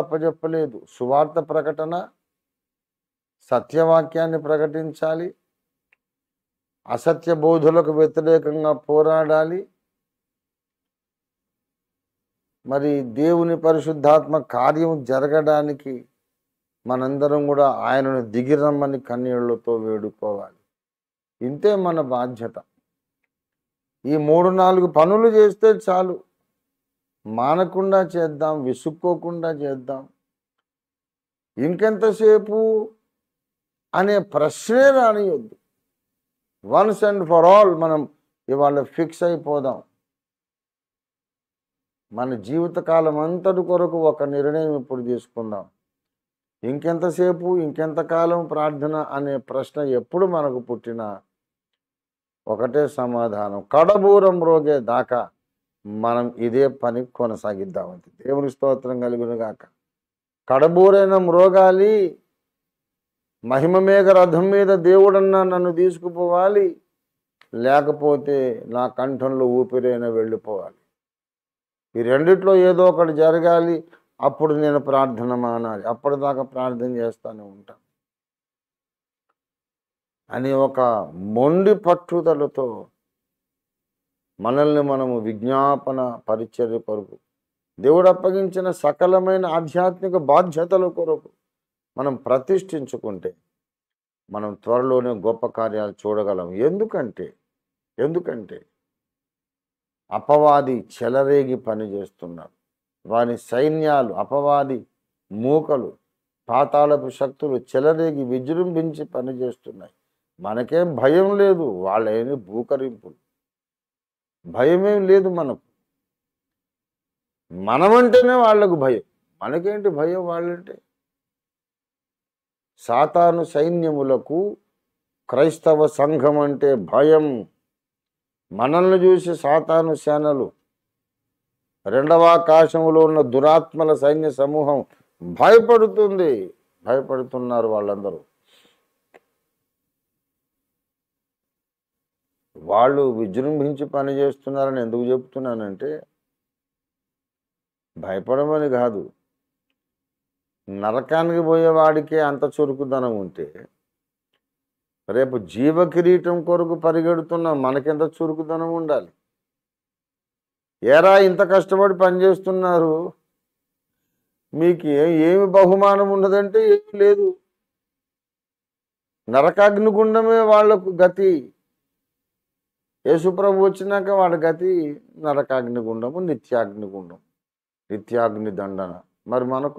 అప్పజెప్పలేదు. సువార్త ప్రకటన, సత్యవాక్యాన్ని ప్రకటించాలి, అసత్య బోధులకు వ్యతిరేకంగా పోరాడాలి. మరి దేవుని పరిశుద్ధాత్మ కార్యం జరగడానికి మనందరం కూడా ఆయనను దిగిరమ్మని కన్నీళ్లతో వేడుకోవాలి. ఇంతే మన బాధ్యత. ఈ 3-4 పనులు చేస్తే చాలు. మానకుండా చేద్దాం, విసుక్కోకుండా చేద్దాం. ఇంకెంతసేపు అనే ప్రశ్నే రానియొద్దు. వన్స్ అండ్ ఫర్ ఆల్ మనం ఇవాళ ఫిక్స్ అయిపోదాం. మన జీవితకాలం అంతటి కొరకు ఒక నిర్ణయం ఇప్పుడు తీసుకుందాం. ఇంకెంతసేపు, ఇంకెంతకాలం ప్రార్థన అనే ప్రశ్న ఎప్పుడు మనకు పుట్టినా ఒకటే సమాధానం, కడబూరం రోగే దాకా మనం ఇదే పని కొనసాగిద్దామంతే. దేవుని స్తోత్రం కలుగును గాక. కడబూరైన మ్రోగాలి, మహిమ మేఘ రథం మీద దేవుడన్నా నన్ను తీసుకుపోవాలి, లేకపోతే నా కంఠంలో ఊపిరైనా వెళ్ళిపోవాలి. ఈ రెండిట్లో ఏదో ఒకటి జరగాలి. అప్పుడు నేను ప్రార్థన మానాలి. అప్పటిదాకా ప్రార్థన చేస్తూనే ఉంటాను అని ఒక మొండి పట్టుదలతో మనల్ని మనము విజ్ఞాపన పరిచర్య కొరకు, దేవుడు అప్పగించిన సకలమైన ఆధ్యాత్మిక బాధ్యతల కొరకు మనం ప్రతిష్ఠించుకుంటే మనం త్వరలోనే గొప్ప కార్యాలు చూడగలం. ఎందుకంటే అపవాది చెలరేగి పనిచేస్తున్నాడు. వాని సైన్యాలు, అపవాది మూకలు, పాతాళపు శక్తులు చెలరేగి విజృంభించి పనిచేస్తున్నాయి. మనకేం భయం లేదు, వాళ్ళేమి భూకరింపులు. భయమేం లేదు మనకు. మనమంటేనే వాళ్లకు భయం. మనకేంటి భయం వాళ్ళంటే? సాతాను సైన్యములకు క్రైస్తవ సంఘం అంటే భయం. మనల్ని చూసి సాతాను సేనలు, రెండవ ఆకాశంలో ఉన్న దురాత్మల సైన్య సమూహం భయపడుతున్నారు వాళ్ళందరూ. వాళ్ళు విజృంభించి పని చేస్తున్నారని ఎందుకు చెప్తున్నానంటే, భయపడమని కాదు, నరకానికి పోయేవాడికే అంత చురుకుదనం ఉంటే రేపు జీవ కిరీటం కొరకు పరిగెడుతున్న మనకెంత చురుకుదనం ఉండాలి? ఏరా ఇంత కష్టపడి పనిచేస్తున్నారు, మీకు ఏమి బహుమానం ఉన్నదంటే ఏమి లేదు. నరకాగ్నిగుండమే వాళ్లకు గతి. యేసుప్రభు వచ్చినాక వాడి గతి నరకాగ్నిగుండము, నిత్యాగ్నిగుండం, నిత్యాగ్ని దండన. మరి మనకు